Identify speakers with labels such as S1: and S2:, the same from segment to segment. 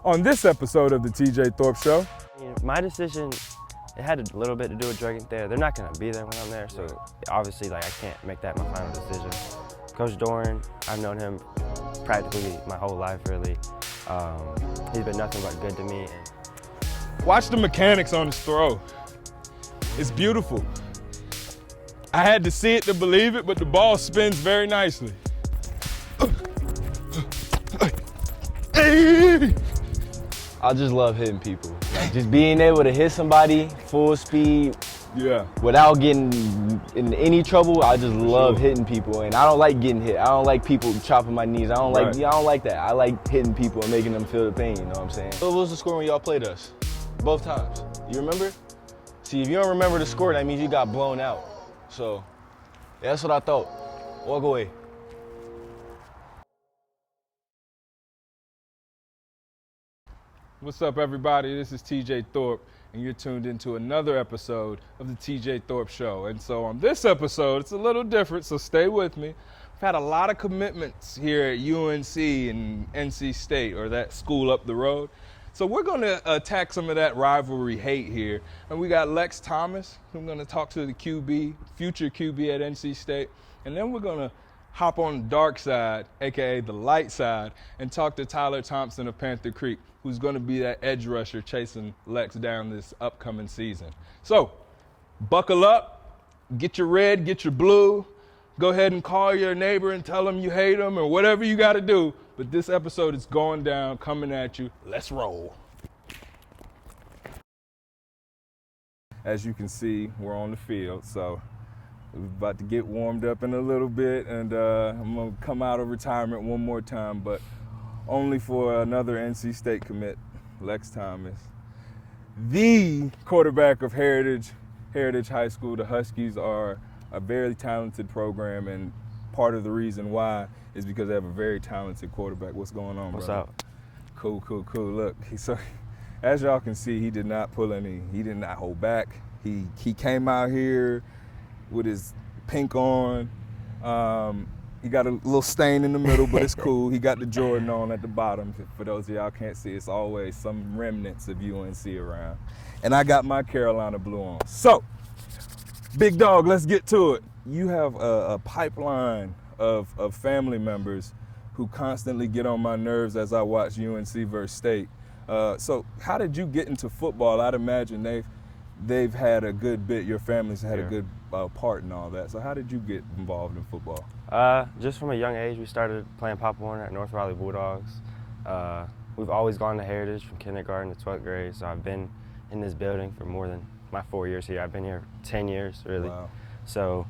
S1: on this episode of the TJ Thorpe Show.
S2: My decision, it had a little bit to do with Drake and Thayer. They're not going to be there when I'm there, so obviously I can't make that my final decision. Coach Doran, I've known him practically my whole life, really. He's been nothing but good to me.
S1: Watch the mechanics on his throw. It's beautiful. I had to see it to believe it, but the ball spins very nicely.
S3: I just love hitting people. Like just being able to hit somebody full speed without getting in any trouble. I just love hitting people, and I don't like getting hit. I don't like people chopping my knees. I don't like that. I like hitting people and making them feel the pain, you know what I'm saying? What was the score when y'all played us? Both times. You remember? See, if you don't remember the score, that means you got blown out. So, that's what I thought. Walk away.
S1: What's up, everybody? This is TJ Thorpe, and you're tuned into another episode of the TJ Thorpe Show. And so on this episode, it's a little different, so stay with me. We've had a lot of commitments here at UNC and NC State, or that school up the road. So we're going to attack some of that rivalry hate here. And we got Lex Thomas, who I'm going to talk to the QB, future QB at NC State. And then we're going to hop on the dark side, AKA the light side, and talk to Tyler Thompson of Panther Creek, who's going to be that edge rusher chasing Lex down this upcoming season. So buckle up, get your red, get your blue. Go ahead and call your neighbor and tell them you hate them or whatever you got to do. But this episode is going down, coming at you. Let's roll. As you can see, we're on the field, so we're about to get warmed up in a little bit, and I'm going to come out of retirement one more time, but only for another NC State commit, Lex Thomas. The quarterback of Heritage High School. The Huskies are a very talented program, and part of the reason why is because they have a very talented quarterback. What's going on,
S2: What's
S1: brother?
S2: up?
S1: Cool. Look, so as y'all can see, he did not hold back. He came out here with his pink on. He got a little stain in the middle, but it's cool. He got the Jordan on at the bottom. For those of y'all can't see, it's always some remnants of UNC around. And I got my Carolina blue on. So, big dog, let's get to it. You have a pipeline of family members who constantly get on my nerves as I watch UNC versus State. So how did you get into football? I'd imagine they've had a good bit, your family's had a good part in all that. So how did you get involved in football?
S2: Just from a young age, we started playing Pop Warner at North Raleigh Bulldogs. We've always gone to Heritage from kindergarten to 12th grade, so I've been in this building for more than my 4 years here. I've been here 10 years, really.
S1: Wow.
S2: So,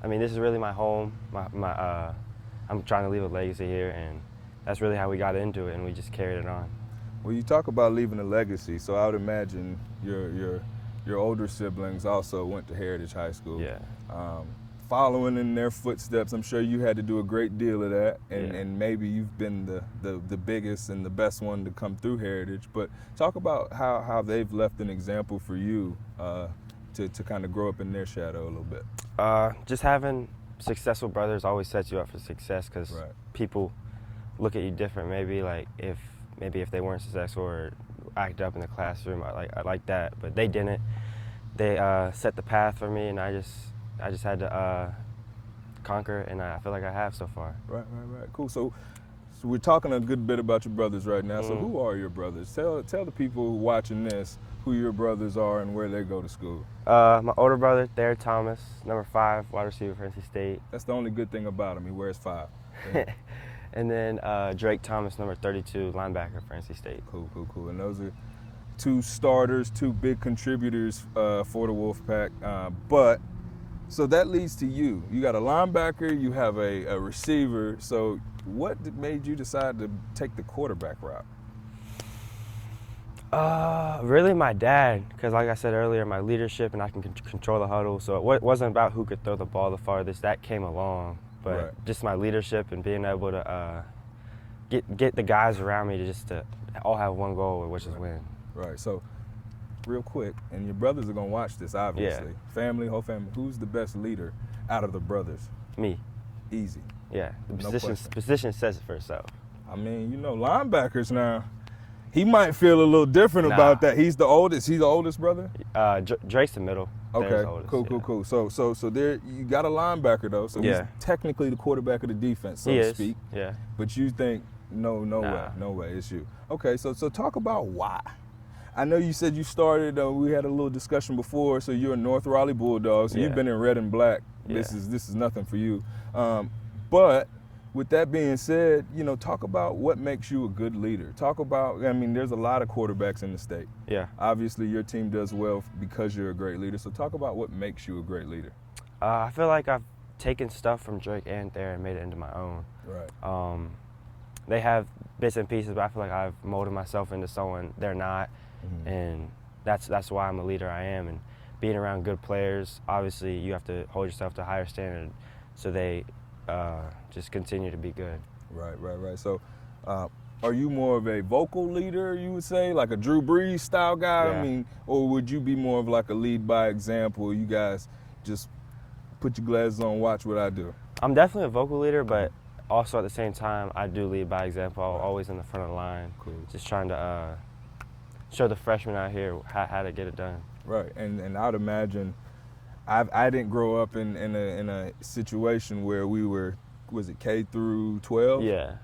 S2: I mean, this is really my home. I'm trying to leave a legacy here, and that's really how we got into it, and we just carried it on.
S1: Well, you talk about leaving a legacy, so I would imagine your older siblings also went to Heritage High School.
S2: Yeah.
S1: Following in their footsteps, I'm sure you had to do a great deal of that, and maybe you've been the biggest and the best one to come through Heritage. But talk about how they've left an example for you to kind of grow up in their shadow a little bit.
S2: Just having successful brothers always sets you up for success, because people look at you different. Maybe if they weren't successful or act up in the classroom like that, but they didn't. They set the path for me, and I just had to conquer, and I feel like I have so far. Right.
S1: Cool. So we're talking a good bit about your brothers right now. So who are your brothers? Tell the people watching this who your brothers are and where they go to school.
S2: My older brother, Thayer Thomas, number 5, wide receiver for NC State.
S1: That's the only good thing about him. He wears 5.
S2: And then Drake Thomas, number 32, linebacker for NC State.
S1: Cool. And those are 2 starters, 2 big contributors for the Wolfpack. So that leads to you. You got a linebacker, you have a receiver. So what made you decide to take the quarterback route?
S2: Really my dad, because like I said earlier, my leadership, and I can control the huddle. So it wasn't about who could throw the ball the farthest. That came along. But just my leadership and being able to get the guys around me to all have one goal, which is win.
S1: Right. So real quick, and your brothers are going to watch this, obviously. Yeah. Whole family. Who's the best leader out of the brothers?
S2: Me.
S1: Easy.
S2: Yeah. The position says it for itself.
S1: I mean, linebackers now, He might feel a little different about that. He's the oldest. He's the oldest brother?
S2: Drake's the middle.
S1: Okay, cool. So there you got a linebacker though. So he's technically the quarterback of the defense, so to speak.
S2: Yeah.
S1: But you think no way, it's you. Okay, so talk about why. I know you said you started. We had a little discussion before. So you're a North Raleigh Bulldogs. So you've been in red and black. Yeah. This is nothing for you. But with that being said, talk about what makes you a good leader. Talk about, there's a lot of quarterbacks in the state. Yeah. Obviously, your team does well because you're a great leader. So talk about what makes you a great leader.
S2: I feel like I've taken stuff from Drake and Thayer and made it into my own. Right. They have bits and pieces, but I feel like I've molded myself into someone they're not, and that's why I'm a leader I am. And being around good players, obviously, you have to hold yourself to a higher standard, so they just continue to be good. Right.
S1: So are you more of a vocal leader, you would say, like a Drew Brees style guy?
S2: Yeah.
S1: Or would you be more of like a lead by example? You guys just put your glasses on, watch what I do.
S2: I'm definitely a vocal leader, but also at the same time, I do lead by example. I'm always in the front of the line, just trying to show the freshmen out here how to get it done.
S1: Right, and I'd imagine, I didn't grow up in a situation where we were, was it K through 12?
S2: Yeah.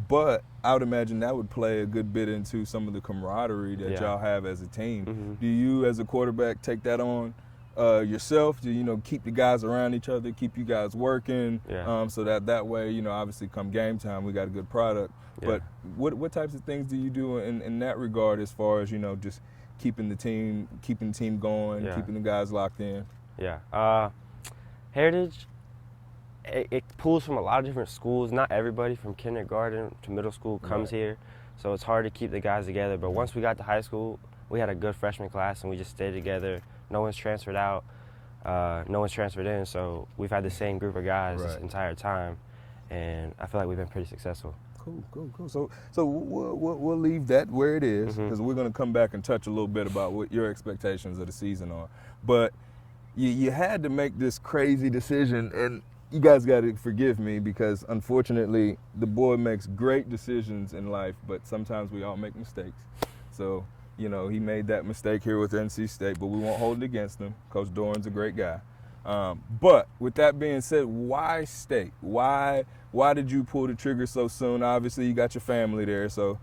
S1: But I would imagine that would play a good bit into some of the camaraderie that y'all have as a team. Do you, as a quarterback, take that on yourself? Do you keep the guys around each other, keep you guys working, so that way, obviously come game time, we got a good product. But what types of things do you do in that regard, as far as just keeping the team going, keeping the guys locked in?
S2: Heritage, it pulls from a lot of different schools. Not everybody from kindergarten to middle school comes here, so it's hard to keep the guys together. But once we got to high school, we had a good freshman class, and we just stayed together. No one's transferred out, no one's transferred in, so we've had the same group of guys this entire time, and I feel like we've been pretty successful.
S1: Cool. So we'll leave that where it is, because we're going to come back and touch a little bit about what your expectations of the season are. But you had to make this crazy decision, and you guys got to forgive me, because unfortunately the boy makes great decisions in life, but sometimes we all make mistakes. So he made that mistake here with NC State, but we won't hold it against him. Coach Doran's a great guy. But with that being said, why State? Why did you pull the trigger so soon? Obviously, you got your family there, so,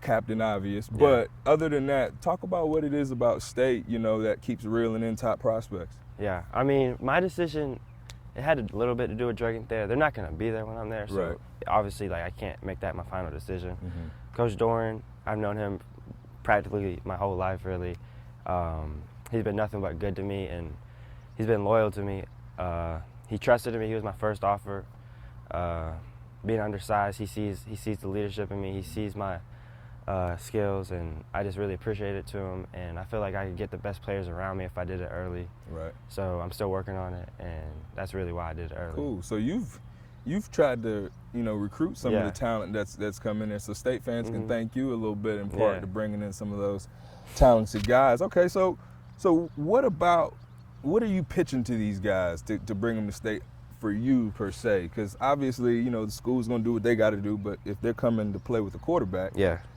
S1: Captain Obvious. Yeah. But other than that, talk about what it is about State, that keeps reeling in top prospects.
S2: Yeah, my decision, it had a little bit to do with Drake and Thayer. They're not going to be there when I'm there, so obviously, I can't make that my final decision. Coach Doran, I've known him practically my whole life, really. He's been nothing but good to me, and he's been loyal to me. He trusted me. He was my first offer. Being undersized, he sees the leadership in me. He sees my skills, and I just really appreciate it to him. And I feel like I could get the best players around me if I did it early. Right. So I'm still working on it, and that's really why I did it early.
S1: Cool. So you've tried to recruit some of the talent that's coming in. So State fans can thank you a little bit in part to bringing in some of those talented guys. Okay, so what are you pitching to these guys to bring them to State for you, per se? Because obviously, the school's going to do what they got to do, but if they're coming to play with a quarterback,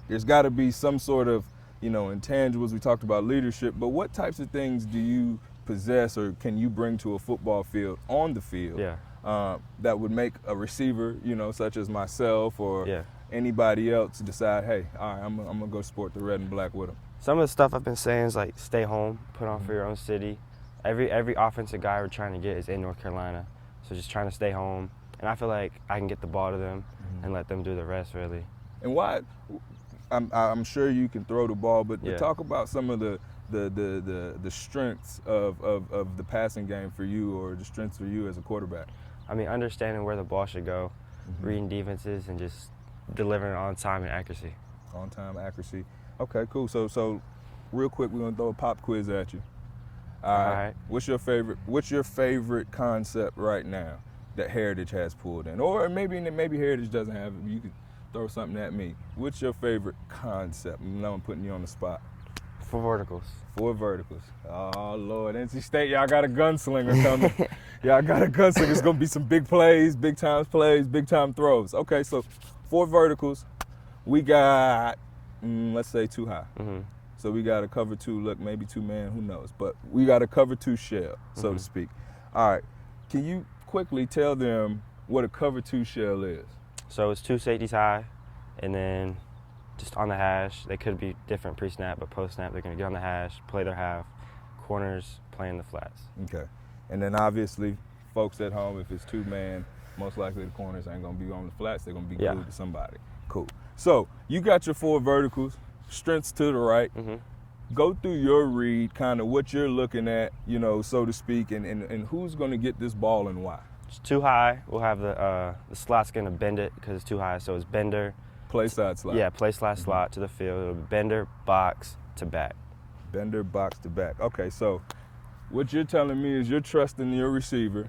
S1: there's got to be some sort of, intangibles. We talked about leadership, but what types of things do you possess or can you bring to a football field, on the field, that would make a receiver, such as myself or anybody else decide, hey, all right, I'm going to go sport the red and black with them?
S2: Some of the stuff I've been saying is like, stay home, put on for your own city. Every offensive guy we're trying to get is in North Carolina, so just trying to stay home. And I feel like I can get the ball to them and let them do the rest, really.
S1: And why? I'm sure you can throw the ball, but talk about some of the strengths of the passing game for you, or the strengths for you as a quarterback.
S2: Understanding where the ball should go, reading defenses, and just delivering on time and accuracy.
S1: On time, accuracy. Okay, cool. So real quick, we're gonna throw a pop quiz at you. All right. What's your favorite concept right now that Heritage has pulled in? Or maybe Heritage doesn't have it. You could throw something at me. What's your favorite concept? Now I'm putting you on the spot.
S2: 4 verticals.
S1: 4 verticals. Oh, Lord. NC State, y'all got a gunslinger coming. Y'all got a gunslinger. It's going to be some big plays, big time throws. Okay, so 4 verticals. we got, let's say 2 high.
S2: Mm-hmm.
S1: So we got a cover 2 look, maybe 2 man, who knows? But we got a cover 2 shell, so to speak. All right. Can you quickly tell them what a cover 2 shell is?
S2: So it's 2 safeties high, and then just on the hash. They could be different pre-snap, but post-snap they're going to get on the hash, play their half, corners playing the flats.
S1: Okay. And then obviously, folks at home, if it's 2 man, most likely the corners ain't going to be on the flats. They're going to be glued to somebody. Cool. So you got your 4 verticals, strengths to the right.
S2: Mm-hmm.
S1: Go through your read, kind of what you're looking at, so to speak, and who's going to get this ball and why.
S2: It's too high. We'll have the slot's going to bend it because it's too high. So it's bender.
S1: Play side slot.
S2: Yeah, play slot to the field. It'll be bender, box to back.
S1: Bender, box to back. Okay, so what you're telling me is you're trusting your receiver,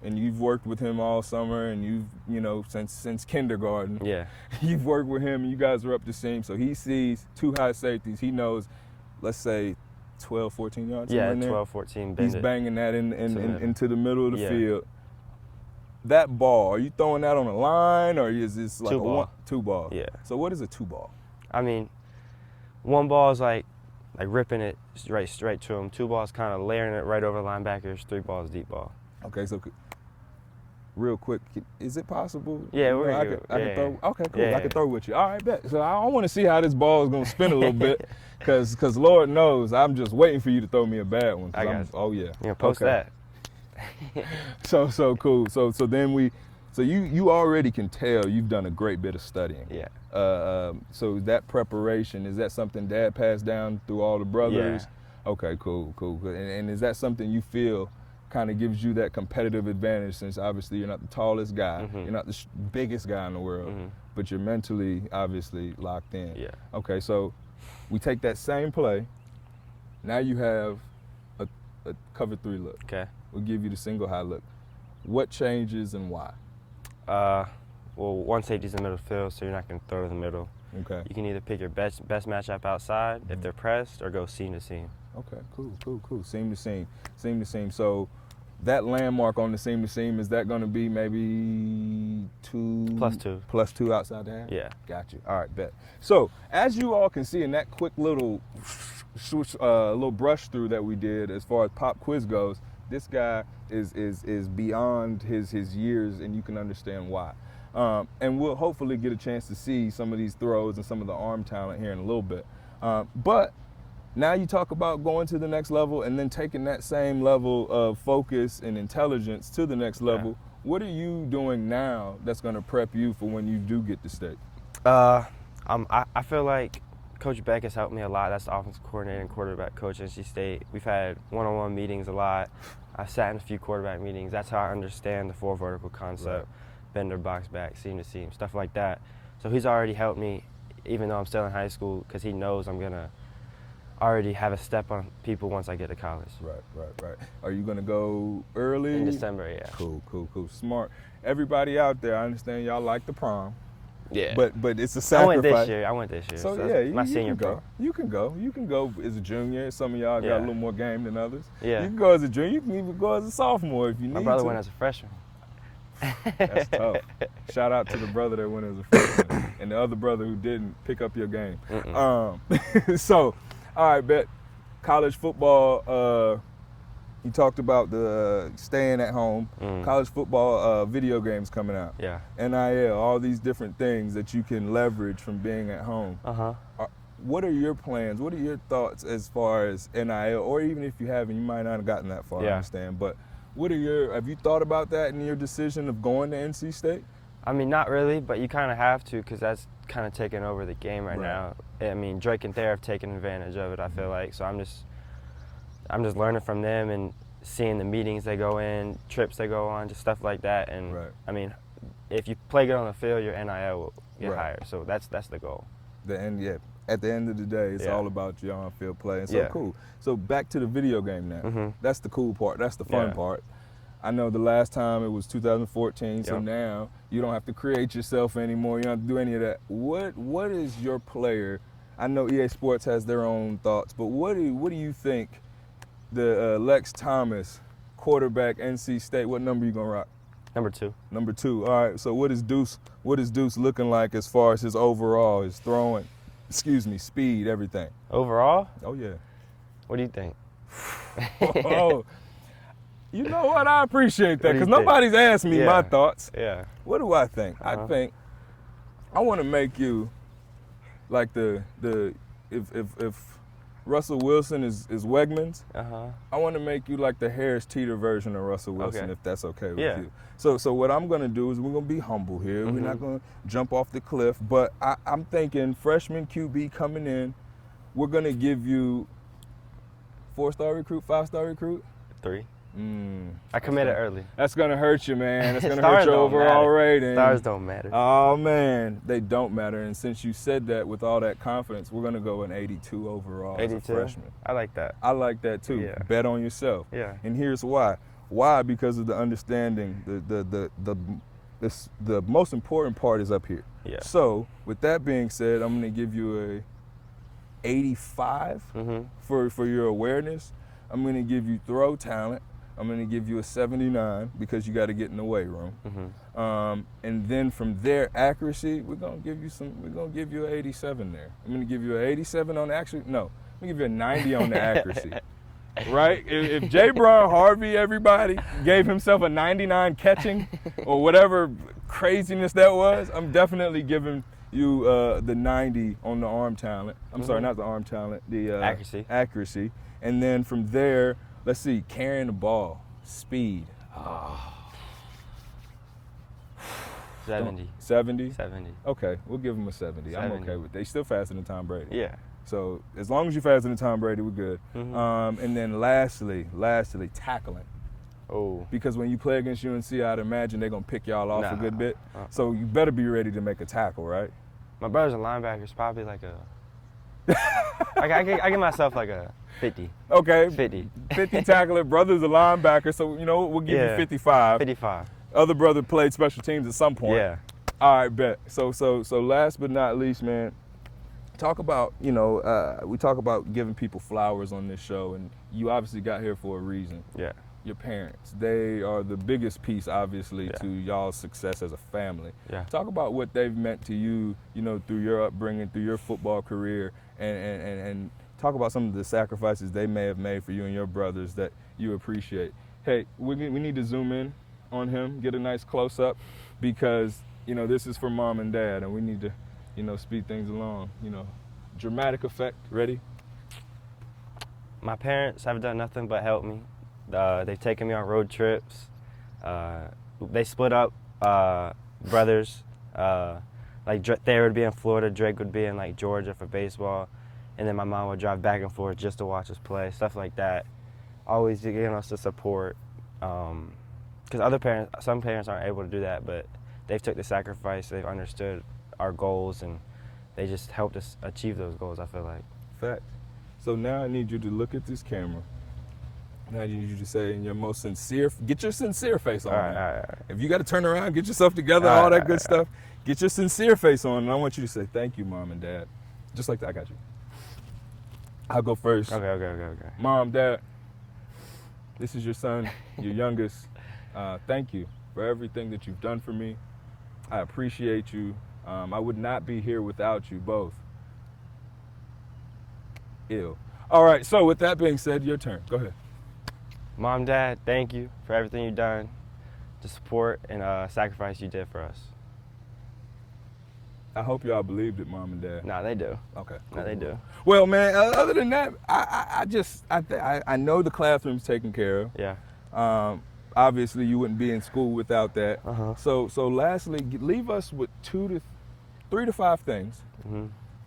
S1: and you've worked with him all summer, and you've, since kindergarten.
S2: Yeah.
S1: You've worked with him, and you guys are up to seam. So he sees 2 high safeties. He knows, let's say, 12, 14 yards.
S2: Yeah,
S1: in there.
S2: 12, 14. Bend
S1: He's
S2: it
S1: banging that into the middle of the
S2: Yeah.
S1: field. That ball, are you throwing that on a line, or is this like
S2: 2 ball.
S1: 2 ball?
S2: Yeah.
S1: So what is a 2 ball?
S2: I mean, 1 ball is like ripping it straight to him. 2 balls kind of layering it right over the linebackers. 3 balls deep ball.
S1: Okay, so real quick, is it possible?
S2: Yeah,
S1: I can throw. Okay, cool. I can throw with you. All right, bet. So I want to see how this ball is gonna spin a little bit, because Lord knows I'm just waiting for you to throw me a bad one.
S2: I got you.
S1: Oh yeah.
S2: You're gonna post that.
S1: So cool. So then you already can tell you've done a great bit of studying.
S2: Yeah.
S1: So that preparation, is that something Dad passed down through all the brothers?
S2: Yeah.
S1: Okay, cool. And is that something you feel kind of gives you that competitive advantage, since obviously you're not the tallest guy, you're not the biggest guy in the world, but you're mentally obviously locked in.
S2: Yeah.
S1: Okay, so we take that same play. Now you have a cover 3 look.
S2: Okay.
S1: We'll give you the single high look. What changes and why?
S2: Well, 1 safety's in the middle of the field, so you're not going to throw to the middle.
S1: Okay.
S2: You can either pick your best matchup outside if they're pressed, or go seam to seam.
S1: Okay, cool. Seam to seam. So that landmark on the seam to seam, is that going to be maybe 2?
S2: +2.
S1: +2 outside the half?
S2: Yeah.
S1: Got you. All right, bet. So as you all can see in that quick little brush through that we did as far as pop quiz goes, this guy is beyond his years, and you can understand why. And we'll hopefully get a chance to see some of these throws and some of the arm talent here in a little bit. But now you talk about going to the next level and then taking that same level of focus and intelligence to the next level. Yeah. What are you doing now that's going to prep you for when you do get to state?
S2: I feel like Coach Beck has helped me a lot. That's the offensive coordinator and quarterback coach at NC State. We've had one-on-one meetings a lot. I've sat in a few quarterback meetings. That's how I understand the 4 vertical concept, bender, box back, seam to seam, stuff like that. So he's already helped me, even though I'm still in high school, because he knows I'm going to already have a step on people once I get to college.
S1: Right. Are you going to go early?
S2: In December, yeah.
S1: Cool. Smart. Everybody out there, I understand y'all like the prom.
S2: Yeah.
S1: But it's a sacrifice.
S2: I went this year.
S1: So yeah,
S2: my senior
S1: go. You can go as a junior. Some of y'all got a little more game than others.
S2: Yeah.
S1: You can go as a junior. You can even go as a sophomore if you need to.
S2: My brother went as a freshman.
S1: That's tough. Shout out to the brother that went as a freshman and the other brother who didn't pick up your game. So, all right, bet. College football. You talked about the staying at home, college football video games coming out.
S2: Yeah.
S1: NIL, all these different things that you can leverage from being at home. What are your plans? What are your thoughts as far as NIL, or even if you haven't, you might not have gotten that far, I understand. But have you thought about that in your decision of going to NC State?
S2: I mean, not really, but you kind of have to, because that's kind of taking over the game right now. I mean, Drake and Thayer have taken advantage of it, I feel like. So I'm just learning from them and seeing the meetings they go in, trips they go on, just stuff like that. And I mean, if you play good on the field, your NIL will get higher. So that's the goal.
S1: At the end of the day, it's all about your on-field play. And so cool. So back to the video game now. That's the cool part. That's the fun part. I know the last time it was 2014, so now you don't have to create yourself anymore. You don't have to do any of that. What is your player? I know EA Sports has their own thoughts, but what do you think the Lex Thomas, quarterback, NC State, what number you gonna rock?
S2: Number 2.
S1: Number 2. All right. So what is Deuce looking like as far as his overall, his throwing, speed, everything?
S2: Overall?
S1: Oh yeah.
S2: What do you think?
S1: Oh, you know what? I appreciate that
S2: What do you
S1: because
S2: think?
S1: nobody's asked me my thoughts.
S2: Yeah.
S1: What do I think? I think I want to make you like if Russell Wilson is Wegmans, I want to make you like the Harris Teeter version of Russell Wilson, if that's okay with you. So what I'm going to do is we're going to be humble here. We're not going to jump off the cliff, but I'm thinking freshman QB coming in, we're going to give you 4-star recruit, 5-star recruit?
S2: 3. I committed early.
S1: That's going to hurt you, man. That's going to hurt your overall rating.
S2: Stars don't matter.
S1: Oh, man. They don't matter. And since you said that with all that confidence, we're going to go an 82 overall
S2: 82?
S1: as a freshman.
S2: I like that.
S1: I like that, too.
S2: Yeah.
S1: Bet on yourself.
S2: Yeah.
S1: And here's why. Why? Because of the understanding, the most important part is up here.
S2: Yeah.
S1: So, with that being said, I'm going to give you a 85 for your awareness. I'm going to give you throw talent. I'm going to give you a 79 because you got to get in the weight room. And then from there, accuracy, we're going to give you an 87 there. I'm going to give you an 87 on accuracy. No, I'm going to give you a 90 on the accuracy. Right? If J. Brown Harvey, everybody, gave himself a 99 catching or whatever craziness that was, I'm definitely giving you the 90 on the arm talent. I'm sorry, not the arm talent, the accuracy. And then from there, let's see, carrying the ball, speed.
S2: 70.
S1: 70?
S2: 70.
S1: Okay, we'll give him a 70. I'm okay with that. He's still faster than Tom Brady.
S2: Yeah.
S1: So as long as you're faster than Tom Brady, we're good. And then lastly, tackling.
S2: Oh.
S1: Because when you play against UNC, I'd imagine they're going to pick y'all off a good bit. So you better be ready to make a tackle, right?
S2: My brother's a linebacker. It's probably like a... I give myself like a 50.
S1: Okay.
S2: 50.
S1: 50 tackler. Brother's a linebacker, so, you know, we'll give you 55.
S2: 55.
S1: Other brother played special teams at some point.
S2: Yeah.
S1: All right, bet. So last but not least, man, talk about, we talk about giving people flowers on this show, and you obviously got here for a reason.
S2: Yeah.
S1: Your parents, they are the biggest piece, obviously, to y'all's success as a family.
S2: Yeah.
S1: Talk about what they've meant to you, through your upbringing, through your football career, and talk about some of the sacrifices they may have made for you and your brothers that you appreciate. Hey, we need to zoom in on him, get a nice close-up, because, this is for mom and dad, and we need to, speed things along, Dramatic effect. Ready?
S2: My parents have done nothing but help me. They've taken me on road trips. They split up brothers. Like Thayer would be in Florida, Drake would be in like Georgia for baseball, and then my mom would drive back and forth just to watch us play, stuff like that. Always giving us the support. Because some parents aren't able to do that, but they've took the sacrifice. They've understood our goals, and they just helped us achieve those goals, I feel like.
S1: Fact. So now I need you to look at this camera. Now I need you to say in your most sincere, get your sincere face on.
S2: All right.
S1: If you got to turn around, get yourself together, all that good stuff, get your sincere face on, and I want you to say, thank you, Mom and Dad. Just like that, I got you. I'll go first.
S2: Okay.
S1: Mom, Dad, this is your son, your youngest. Thank you for everything that you've done for me. I appreciate you. I would not be here without you both. Ew. All right, so with that being said, your turn. Go ahead.
S2: Mom, Dad, thank you for everything you've done, the support and sacrifice you did for us.
S1: I hope y'all believed it, Mom and Dad.
S2: Nah, they do.
S1: Okay.
S2: Nah, they do.
S1: Well, man, other than that, I know the classroom's taken care of.
S2: Yeah.
S1: Obviously, you wouldn't be in school without that.
S2: Uh-huh.
S1: So lastly, leave us with 3 to 5 things.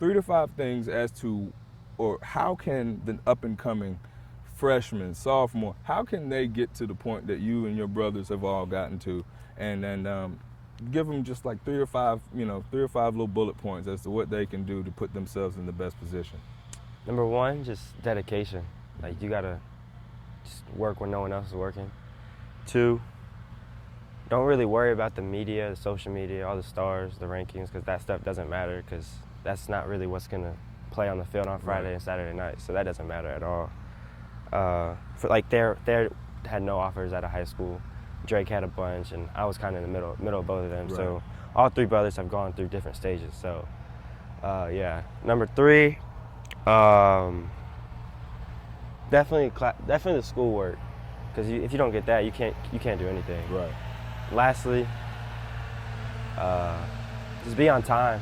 S1: 3 to 5 things as to, or how can the up-and-coming freshman, sophomore, how can they get to the point that you and your brothers have all gotten to, and then give them just like 3 or 5 little bullet points as to what they can do to put themselves in the best position.
S2: Number 1, just dedication. Like, you gotta just work when no one else is working. 2, don't really worry about the media, the social media, all the stars, the rankings, because that stuff doesn't matter, because that's not really what's gonna play on the field on Friday and Saturday night, so that doesn't matter at all. They had no offers at a high school. Drake had a bunch, and I was kind of in the middle of both of them.
S1: Right.
S2: So all three brothers have gone through different stages. So yeah. Number 3, definitely the schoolwork, because if you don't get that, you can't do anything.
S1: Right.
S2: Lastly, just be on time.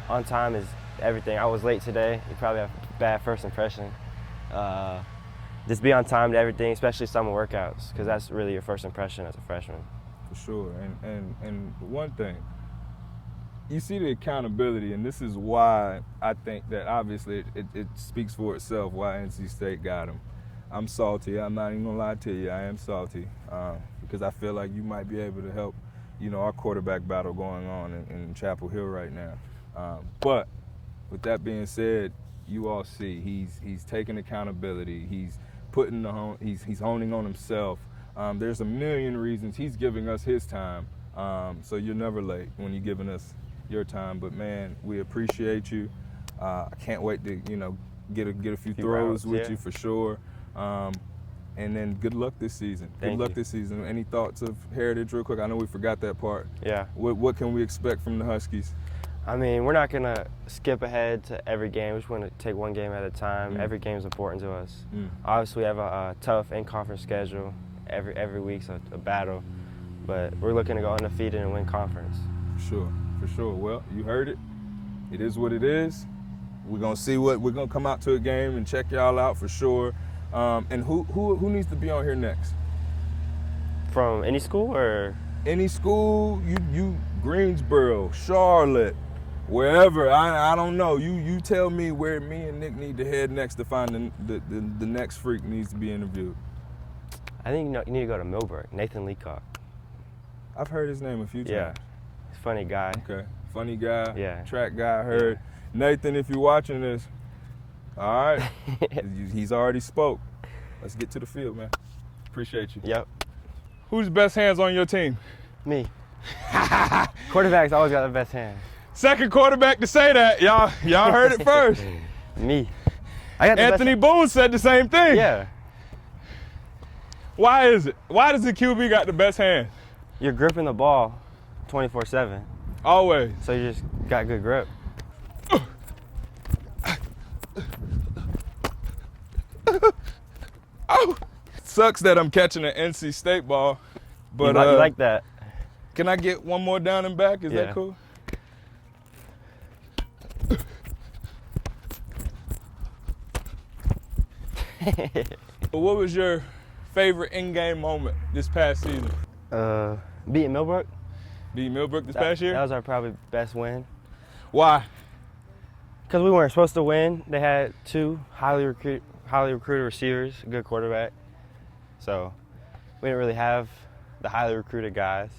S2: On time is everything. I was late today. You probably have a bad first impression. Just be on time to everything, especially summer workouts, because that's really your first impression as a freshman.
S1: For sure. And one thing, you see the accountability, and this is why I think that obviously it speaks for itself why NC State got him. I'm salty. I'm not even gonna lie to you. I am salty because I feel like you might be able to help, our quarterback battle going on in Chapel Hill right now. But with that being said, you all see he's taking accountability. He's putting he's honing on himself. There's a million reasons he's giving us his time. So you're never late when you're giving us your time. But man, we appreciate you. I can't wait to get a few throws with you for sure. And then good luck this season.
S2: Thank
S1: good luck
S2: you.
S1: this season. Any thoughts of Heritage real quick? I know we forgot that part.
S2: Yeah.
S1: What can we expect from the Huskies?
S2: I mean, we're not gonna skip ahead to every game. We just want to take one game at a time. Every game is important to us. Obviously, we have a tough in-conference schedule. Every week's a battle, but we're looking to go undefeated and win conference.
S1: For sure. Well, you heard it. It is what it is. We're gonna see we're gonna come out to a game and check y'all out for sure. And who needs to be on here next?
S2: From any school or?
S1: Any school, you Greensboro, Charlotte, wherever. I don't know. You tell me where me and Nick need to head next to find the next freak needs to be interviewed.
S2: I think you need to go to Millbrook. Nathan Leacock.
S1: I've heard his name a few times.
S2: Yeah, he's a funny guy.
S1: Okay, funny guy.
S2: Yeah.
S1: Track guy. I heard. Yeah. Nathan, if you're watching this, all right, he's already spoke. Let's get to the field, man. Appreciate you.
S2: Yep.
S1: Who's the best hands on your team?
S2: Me. Quarterback's always got the best hand.
S1: Second quarterback to say that. Y'all heard it first.
S2: Me. I got the
S1: Anthony Boone said the same thing.
S2: Yeah.
S1: Why is it? Why does the QB got the best hand?
S2: You're gripping the ball 24/7.
S1: Always.
S2: So you just got good grip.
S1: Oh, sucks that I'm catching an NC State ball, but
S2: you like that?
S1: Can I get one more down and back? Is that cool? But what was your favorite in-game moment this past season?
S2: Beating Millbrook.
S1: Beating Millbrook this past year?
S2: That was our probably best win.
S1: Why?
S2: Because we weren't supposed to win. They had 2 highly recruited receivers, a good quarterback. So we didn't really have the highly recruited guys,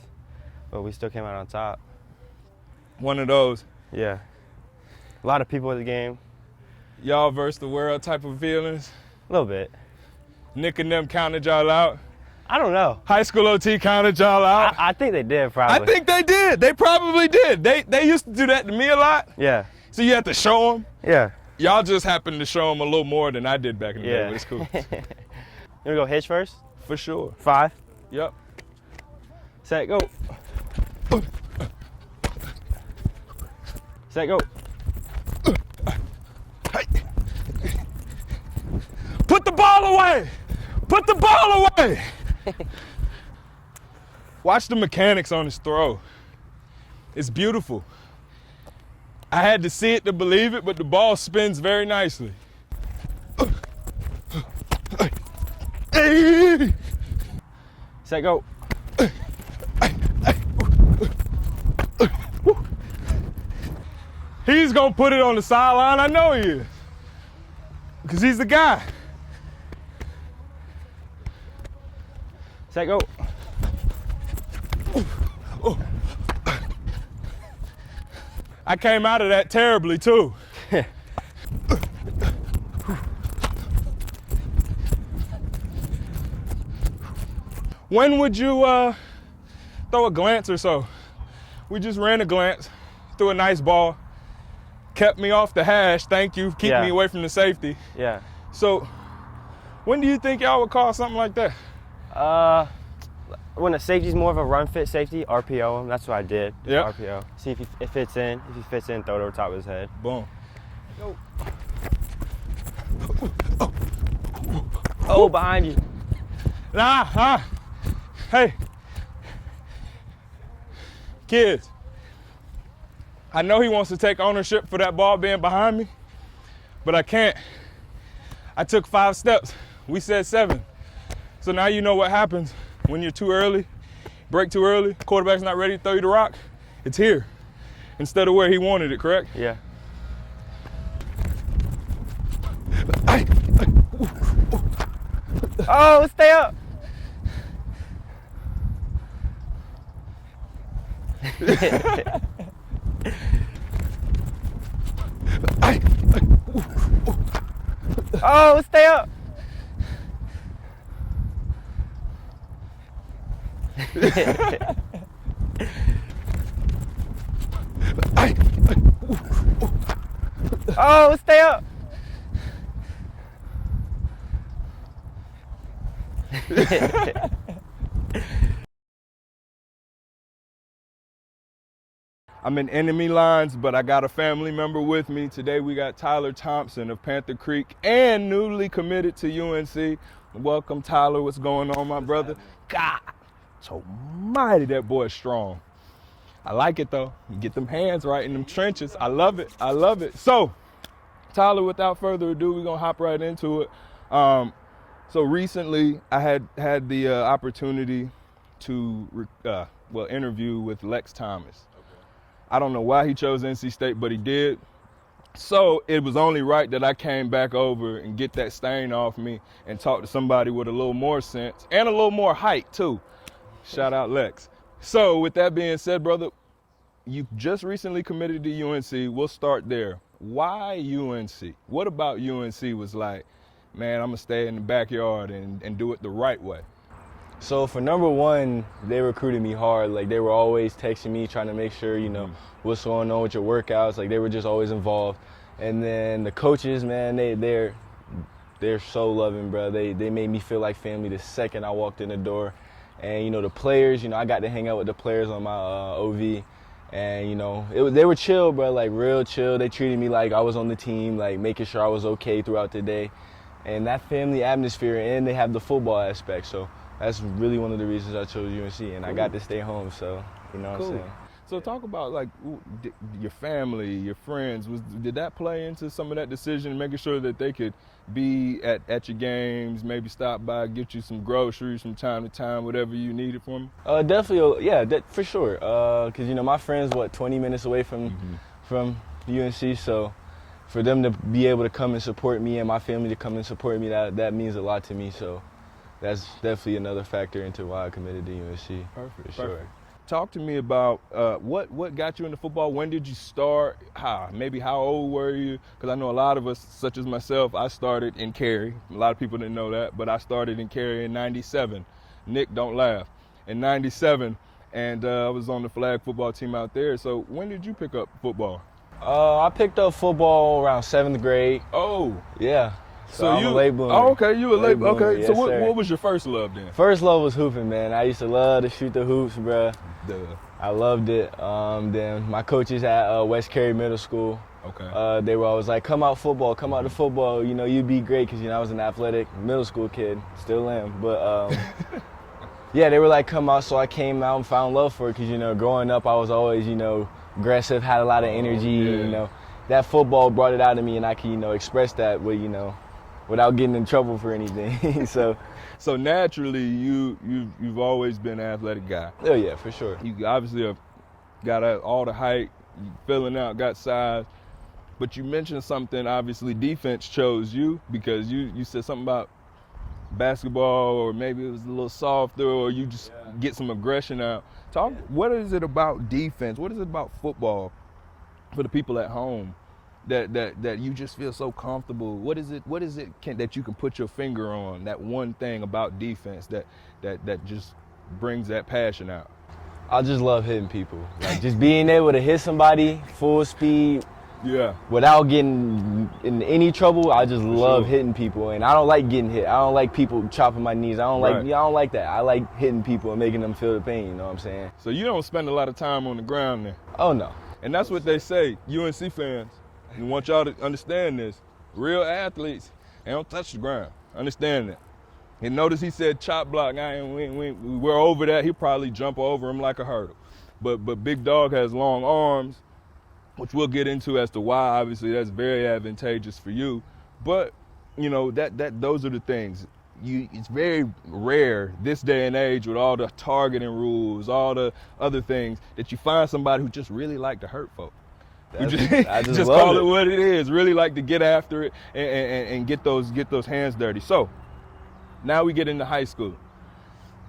S2: but we still came out on top.
S1: One of those.
S2: Yeah. A lot of people at the game.
S1: Y'all versus the world type of feelings?
S2: A little bit.
S1: Nick and them counted y'all out?
S2: I don't know.
S1: HighSchoolOT counted y'all out?
S2: I think they did, probably.
S1: I think they did. They probably did. They used to do that to me a lot.
S2: Yeah.
S1: So you have to show them.
S2: Yeah.
S1: Y'all just happened to show them a little more than I did back in the day, but it's cool.
S2: You wanna go hitch first?
S1: For sure.
S2: 5.
S1: Yep.
S2: Set, go. Set, go.
S1: Put the ball away! Put the ball away! Watch the mechanics on his throw. It's beautiful. I had to see it to believe it, but the ball spins very nicely.
S2: Set, go.
S1: He's gonna put it on the sideline, I know he is. Because he's the guy.
S2: Set, go.
S1: I came out of that terribly too. When would you throw a glance or so? We just ran a glance, threw a nice ball, kept me off the hash, thank you, keep me away from the safety.
S2: Yeah.
S1: So when do you think y'all would call something like that?
S2: when a safety's more of a run fit safety, RPO him. That's what I did.
S1: Yeah.
S2: RPO. See if he fits in. If he fits in, throw it over top of his head.
S1: Boom.
S2: Go. Oh, behind you.
S1: Hey. Kids. I know he wants to take ownership for that ball being behind me, but I can't. I took 5 steps. We said 7. So now you know what happens when you're too early, break too early, quarterback's not ready to throw you the rock. It's here instead of where he wanted it, correct?
S2: Yeah. Oh, stay up. Oh, stay up. Oh, stay up.
S1: I'm in enemy lines, but I got a family member with me. Today we got Tyler Thompson of Panther Creek and newly committed to UNC. Welcome, Tyler. What's going on, my brother? God, so mighty, that boy's strong. I like it, though. You get them hands right in them trenches. I love it. I love it. So, Tyler, without further ado, we're going to hop right into it. So recently, I had the opportunity to interview with Lex Thomas. I don't know why he chose NC State, but he did. So it was only right that I came back over and get that stain off me and talk to somebody with a little more sense and a little more height too. Shout out Lex. So with that being said, brother, you just recently committed to UNC. We'll start there. Why UNC? What about UNC was like, man, I'm gonna stay in the backyard and do it the right way?
S3: So for number one, they recruited me hard. Like they were always texting me, trying to make sure, what's going on with your workouts. Like they were just always involved. And then the coaches, man, they're so loving, bro. They made me feel like family the second I walked in the door. And the players, I got to hang out with the players on my OV. And they were chill, bro, like real chill. They treated me like I was on the team, like making sure I was okay throughout the day. And that family atmosphere, and they have the football aspect. So that's really one of the reasons I chose UNC, and I got to stay home, so you know what I'm saying.
S1: So talk about like your family, your friends. Did that play into some of that decision, making sure that they could be at your games, maybe stop by, get you some groceries from time to time, whatever you needed from them?
S3: Definitely, yeah, for sure. Because my friends, 20 minutes away from UNC, so for them to be able to come and support me and my family to come and support me, that means a lot to me. So that's definitely another factor into why I committed to UNC.
S1: Perfect.
S3: For sure.
S1: Talk to me about what got you into football. When did you start? How old were you? Because I know a lot of us, such as myself, I started in Cary. A lot of people didn't know that, but I started in Cary in '97. Nick, don't laugh. In '97, and I was on the flag football team out there. So when did you pick up football?
S3: I picked up football around 7th grade.
S1: Oh.
S3: Yeah. So I'm
S1: you,
S3: a late bloomer.
S1: Oh, okay, you a late bloomer. Okay,
S3: yes,
S1: so
S3: sir.
S1: what was your first love then?
S3: First love was hooping, man. I used to love to shoot the hoops, bruh. I loved it. Then my coaches at West Cary Middle School,
S1: okay.
S3: They were always like, come out to football. You'd be great, because I was an athletic middle school kid, still am. But yeah, they were like, come out. So I came out and found love for it, because growing up I was always aggressive, had a lot of energy.
S1: Yeah.
S3: That football brought it out of me, and I could express that with without getting in trouble for anything.
S1: So naturally, you've always been an athletic guy.
S3: Oh yeah, for sure.
S1: You obviously have got all the height, filling out, got size. But you mentioned something. Obviously, defense chose you because you said something about basketball, or maybe it was a little softer, or you just get some aggression out. Talk. What is it about defense? What is it about football for the people at home that you just feel so comfortable? What is it that you can put your finger on, that one thing about defense that just brings that passion out?
S3: I just love hitting people. Like just being able to hit somebody full speed without getting in any trouble. I just love hitting people, and I don't like getting hit. I don't like people chopping my knees. I don't like that. I like hitting people and making them feel the pain, you know what I'm saying?
S1: So you don't spend a lot of time on the ground then?
S3: Oh, no.
S1: And that's what they say, UNC fans. I want y'all to understand this. Real athletes, they don't touch the ground. Understand that. And notice he said chop block. We're over that. He'll probably jump over him like a hurdle. But Big Dog has long arms, which we'll get into as to why. Obviously, that's very advantageous for you. But you know those are the things. It's very rare this day and age with all the targeting rules, all the other things, that you find somebody who just really like to hurt folk.
S3: I just
S1: call it what it is. Really like to get after it and get those hands dirty. So now we get into high school.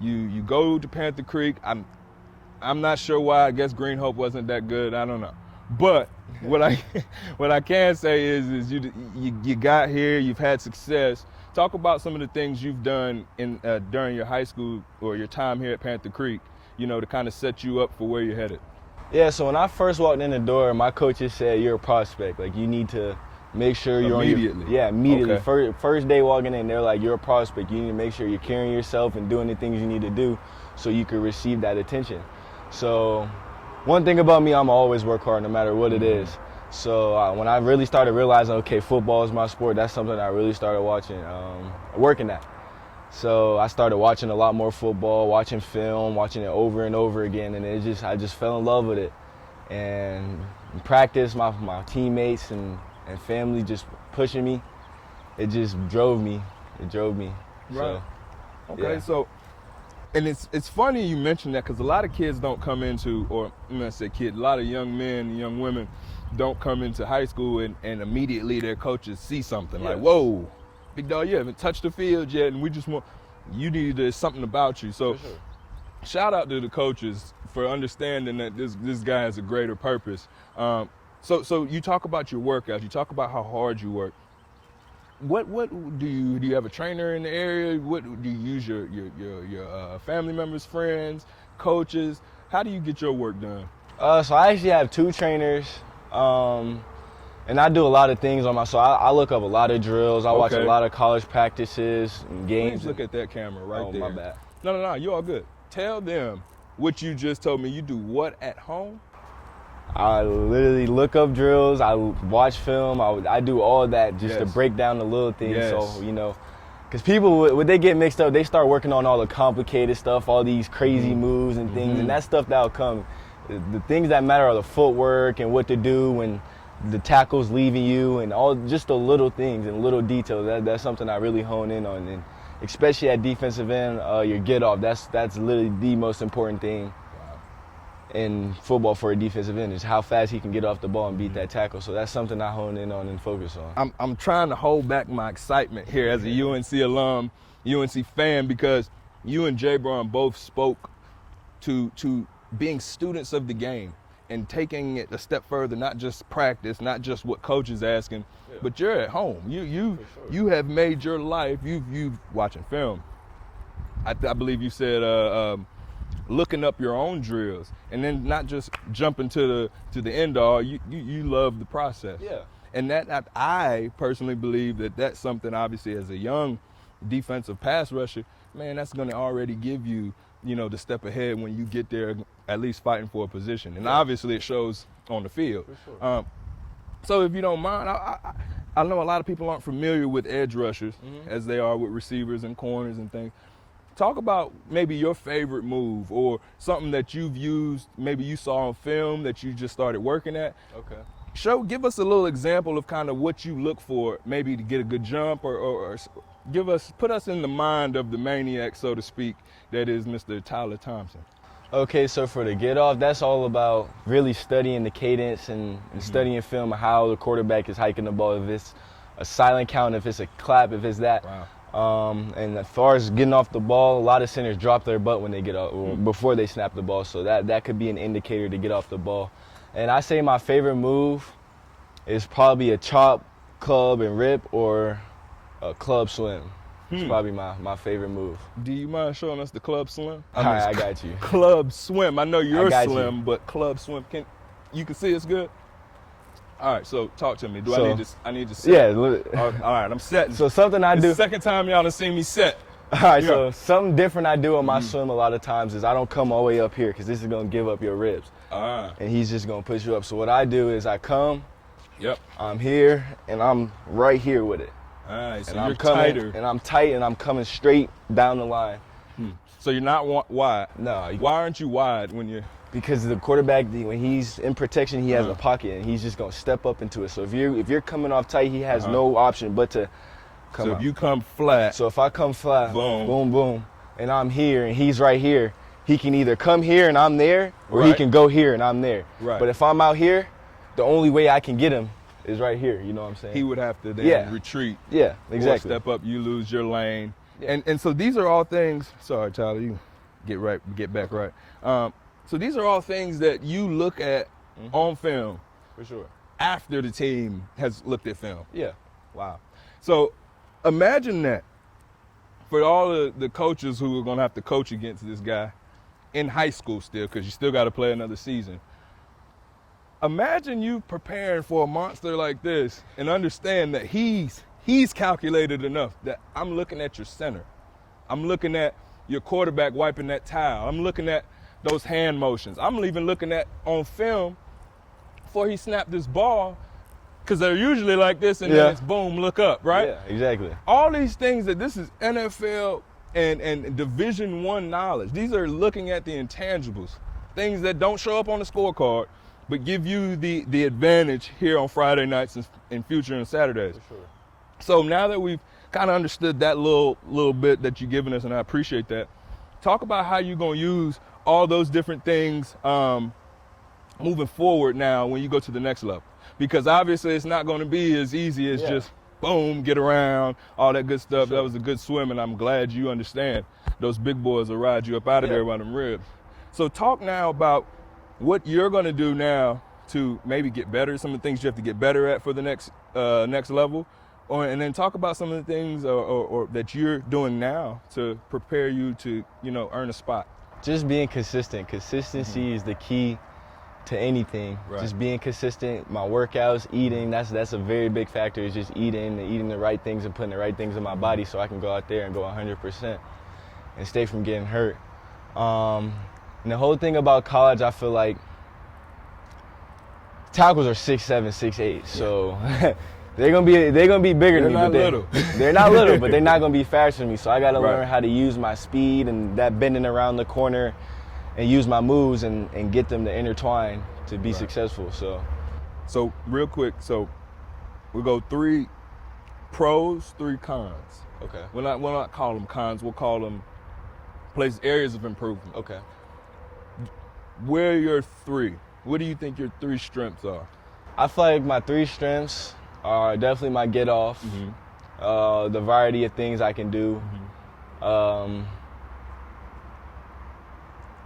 S1: You go to Panther Creek. I'm not sure why. I guess Green Hope wasn't that good. I don't know. But what I can say is you got here. You've had success. Talk about some of the things you've done during your high school or your time here at Panther Creek, you know, to kind of set you up for where you're headed.
S3: Yeah, so when I first walked in the door, my coaches said, you're a prospect. Like, you need to make sure you're
S1: immediately.
S3: Immediately.
S1: Okay.
S3: First day walking in, they're like, you're a prospect. You need to make sure you're carrying yourself and doing the things you need to do so you can receive that attention. So one thing about me, I'm always work hard no matter what it is. So when I really started realizing, okay, football is my sport, that's something I really started working at. So I started watching a lot more football, watching film, watching it over and over again, and I just fell in love with it. And in practice, my teammates and family just pushing me, it just drove me. It drove me.
S1: Right.
S3: So,
S1: okay,
S3: yeah.
S1: so, and it's funny you mentioned that because a lot of kids don't come into, or I'm gonna say kid, a lot of young men and young women don't come into high school and immediately their coaches see something like, whoa, Big Dog, you haven't touched the field yet, and we just want, you need, there's something about you. So shout out to the coaches for understanding that this guy has a greater purpose. So you talk about your workouts, you talk about how hard you work. What do you have a trainer in the area? What do you use your family members, friends, coaches? How do you get your work done?
S3: So I actually have 2 trainers. And I do a lot of things on so I look up a lot of drills. I watch a lot of college practices and games.
S1: Please look at that camera right there.
S3: Oh, my bad.
S1: No, you're all good. Tell them what you just told me. You do what at home?
S3: I literally look up drills. I watch film. I do all that just to break down the little things. So, you know, because people, when they get mixed up, they start working on all the complicated stuff, all these crazy moves and things, and that stuff that'll come. The things that matter are the footwork and what to do when the tackle's leaving you, and all just the little things and little details. That's something I really hone in on, and especially at defensive end, your get off. That's literally the most important thing in football for a defensive end, is how fast he can get off the ball and beat that tackle. So that's something I hone in on and focus on.
S1: I'm trying to hold back my excitement here as a UNC alum, UNC fan, because you and Jay Braun both spoke to being students of the game and taking it a step further, not just practice, not just what coach is asking, but you're at home. You have made your life, you've watching film. I believe you said looking up your own drills, and then not just jumping to the end all. You love the process.
S3: Yeah.
S1: And that I personally believe that's something, obviously, as a young defensive pass rusher, man, that's going to already give you, the step ahead when you get there, at least fighting for a position. And obviously it shows on the field.
S3: For sure.
S1: So if you don't mind, I know a lot of people aren't familiar with edge rushers as they are with receivers and corners and things. Talk about maybe your favorite move or something that you've used, maybe you saw on film that you just started working at.
S3: Okay.
S1: Give us a little example of kind of what you look for, maybe to get a good jump, or put us in the mind of the maniac, so to speak, that is Mr. Tyler Thompson.
S3: Okay, so for the get off, that's all about really studying the cadence and studying film, how the quarterback is hiking the ball, if it's a silent count, if it's a clap, if it's that.
S1: Wow.
S3: And as far as getting off the ball, a lot of centers drop their butt when they get off, or before they snap the ball, so that could be an indicator to get off the ball. And I say my favorite move is probably a chop, club, and rip, or a club swim. It's probably my favorite move.
S1: Do you mind showing us the club swim?
S3: All right, I got you.
S1: Club swim. I know you're
S3: got
S1: slim,
S3: you.
S1: but club swim. You can see it's good? All right, so talk to me. I need to set?
S2: Yeah.
S1: All right, I'm setting.
S2: So something I do.
S1: The second time y'all done seen me set.
S2: All right, so something different I do on my swim a lot of times is I don't come all the way up here because this is going to give up your ribs. And he's just going to push you up. So what I do is I come, I'm here, and I'm right here with it.
S1: All right, so
S2: and
S1: you're tighter.
S2: And I'm tight, and I'm coming straight down the line.
S1: So you're not wide?
S2: No.
S1: Why aren't you wide when you're?
S2: Because the quarterback, when he's in protection, he has a pocket, and he's just going to step up into it. So if you're coming off tight, he has no option but to come
S1: So
S2: out.
S1: if you come flat.
S2: So if I come flat,
S1: boom,
S2: boom, boom, and I'm here, and he's right here, he can either come here and I'm there, or he can go here and I'm there.
S1: Right.
S2: But if I'm out here, the only way I can get him is right here. You know what I'm saying?
S1: He would have to then retreat.
S2: Yeah, exactly.
S1: Or step up, you lose your lane. Yeah. And so these are all things. Sorry, Tyler, you get back right. So these are all things that you look at on film.
S2: For sure.
S1: After the team has looked at film.
S2: Yeah.
S1: Wow. So imagine that for all the coaches who are going to have to coach against this guy in high school still, because you still got to play another season. Imagine you preparing for a monster like this and understand that he's calculated enough that I'm looking at your center. I'm looking at your quarterback wiping that towel. I'm looking at those hand motions. I'm even looking at on film before he snapped this ball, because they're usually like this and then it's boom, look up, right?
S2: Yeah, exactly.
S1: All these things that this is NFL and Division I knowledge. These are looking at the intangibles, things that don't show up on the scorecard, but give you the advantage here on Friday nights and future and Saturdays.
S2: For sure.
S1: So now that we've kind of understood that little bit that you're giving us, and I appreciate that, talk about how you're going to use all those different things moving forward now when you go to the next level. Because obviously it's not going to be as easy as just boom, get around, all that good stuff. Sure. That was a good swim, and I'm glad you understand those big boys will ride you up out of there by them ribs. So talk now about what you're going to do now to maybe get better, some of the things you have to get better at for the next level, and then talk about some of the things or that you're doing now to prepare you to, earn a spot.
S2: Just being consistent. Consistency is the key to anything.
S1: Right.
S2: Just being consistent. My workouts, eating, that's a very big factor, is just eating the right things and putting the right things in my body so I can go out there and go 100% and stay from getting hurt. And the whole thing about college, I feel like tackles are 6'7", 6'8", so they're gonna be bigger than me.
S1: They're not little.
S2: They're not little, but they're not gonna be faster than me. So I gotta learn how to use my speed and that bending around the corner, and use my moves and get them to intertwine to be successful.
S1: So real quick, we'll go 3 pros, 3 cons.
S2: Okay.
S1: We'll not call them cons. We'll call them areas of improvement.
S2: Okay.
S1: Where are your 3? What do you think your 3 strengths are?
S2: I feel like my 3 strengths are definitely my get off, the variety of things I can do,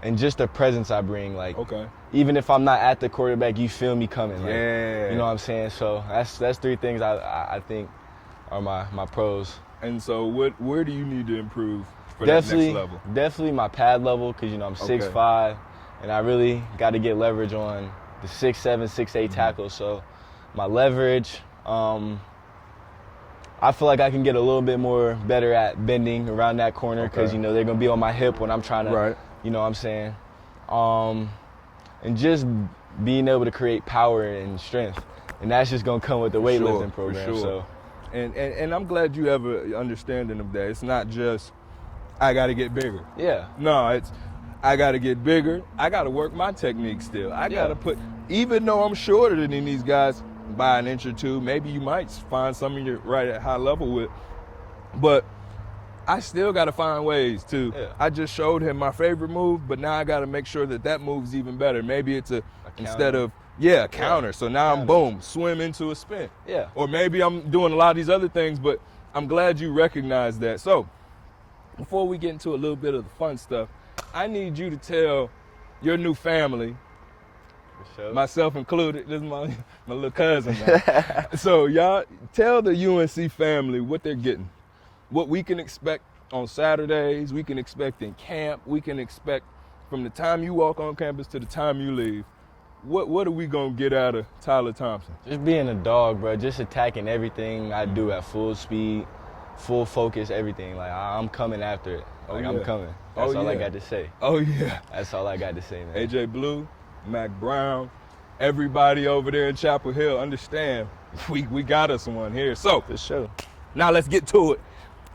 S2: and just the presence I bring. Like, even if I'm not at the quarterback, you feel me coming. Like, you know what I'm saying? So that's 3 things I think are my pros.
S1: And so where do you need to improve for that next level?
S2: Definitely my pad level, because I'm 6'5", and I really got to get leverage on the 6'7", 6'8" tackles. So my leverage, I feel like I can get a little bit more better at bending around that corner, because they're gonna be on my hip when I'm trying to, you know what I'm saying, and just being able to create power and strength, and that's just gonna come with the weightlifting program.
S1: For sure.
S2: So,
S1: and I'm glad you have an understanding of that. It's not just I got to get bigger.
S2: Yeah.
S1: No, it's I got to get bigger. I got to work my technique still. I got to even though I'm shorter than these guys by an inch or 2, maybe you might find something you're right at high level with, but I still got to find ways to. I just showed him my favorite move, but now I got to make sure that move's even better. Maybe it's instead of a counter. So now I'm boom, swim into a spin.
S2: Yeah.
S1: Or maybe I'm doing a lot of these other things, but I'm glad you recognize that. So before we get into a little bit of the fun stuff, I need you to tell your new family, myself included, this is my little cousin now. So y'all tell the UNC family what they're getting, what we can expect on Saturdays, we can expect in camp, we can expect from the time you walk on campus to the time you leave. What are we gonna get out of Tyler Thompson?
S3: Just being a dog, bro. Just attacking everything I do at full speed, full focus, everything. Like, I'm coming after it. Like, I'm coming. That's all I got to say.
S1: Oh, yeah.
S3: That's all I got to say, man.
S1: AJ Blue, Mac Brown, everybody over there in Chapel Hill, understand, we got us one here. So,
S3: For sure.
S1: now let's get to it.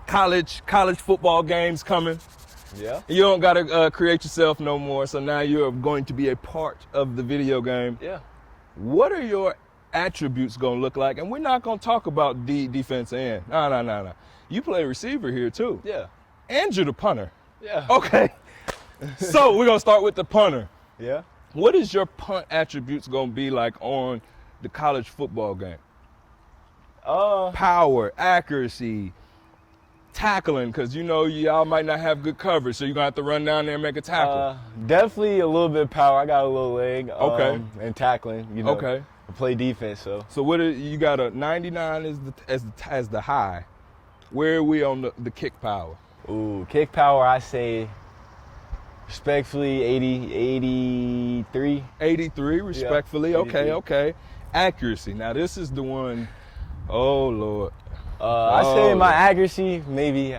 S1: College football games coming.
S3: Yeah.
S1: You don't got to create yourself no more, so now you're going to be a part of the video game.
S3: Yeah.
S1: What are your attributes going to look like? And we're not going to talk about defense end. No. You play receiver here, too.
S3: Yeah.
S1: And you're the punter.
S3: Yeah.
S1: Okay. So we're going to start with the punter.
S3: Yeah.
S1: What is your punt attributes going to be like on the college football game? Power, accuracy, tackling, because y'all might not have good coverage, so you're going to have to run down there and make a tackle.
S3: Definitely a little bit of power. I got a little leg.
S1: Okay.
S3: And tackling,
S1: Okay.
S3: I play defense, so.
S1: So what you got a 99 as the high. Where are we on the kick power?
S3: Ooh, kick power, I say respectfully 83.
S1: 83, respectfully.
S3: Yeah,
S1: 83. Okay. Accuracy. Now this is the one, oh Lord.
S3: I say my accuracy maybe